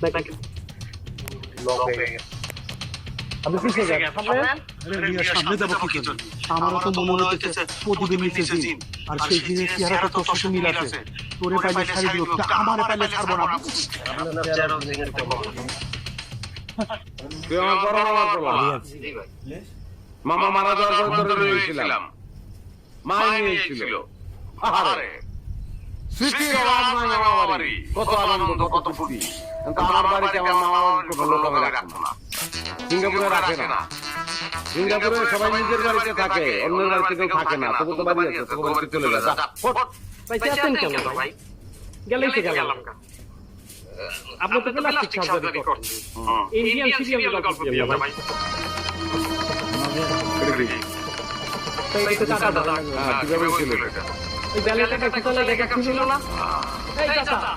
নাকি লক হয়ে গেছে? আপনি কিসে গেছেন? সামনে যাবো কি জন্য? আমারও তো মনে হইতেছে প্রতিদিন নিচে জিন, আর সেই জিনের চেহারা তো তোর সাথে মিল আছে। তোরে পাইলে ছাড়ি দিও, আমারে পাইলে ছাড়বো না। আপনার চেহারা জিনের তো লক। তুই আমার বড় মামার পোলা। জি ভাই। মামা মারা যাওয়ার পর ধরে রয়েছিলাম, মাই নিয়েছিল। আরে স্মৃতির অভাব নাই মামা বাড়ি, কত আনন্দ কত ফুর্তি। কিন্তু আমার বাড়িতে আমার মামা কোনো লোক আমি রাখতো না, সিঙ্গাপুরে রাখে না। সিঙ্গাপুরে সবাই নিজের বাড়িতে থাকে, অন্যের বাড়িতে কেউ থাকে না। তবু তো বাড়ি আছে, তবু বাড়িতে চলে যা। ভাই চাচ্ছেন কেন ভাই? গেলেই তো গেলাম। আপনি তো প্লাস্টিক সার্জারি করতেন। ইন্ডিয়ান সিরিয়াল গল্প দিয়ে ভাই। এই তো টাকা দাদা। হ্যাঁ, কিভাবে ছিল এটা? এই ব্যালেটটা কিছু চলে দেখা ছিল না? এই চাচা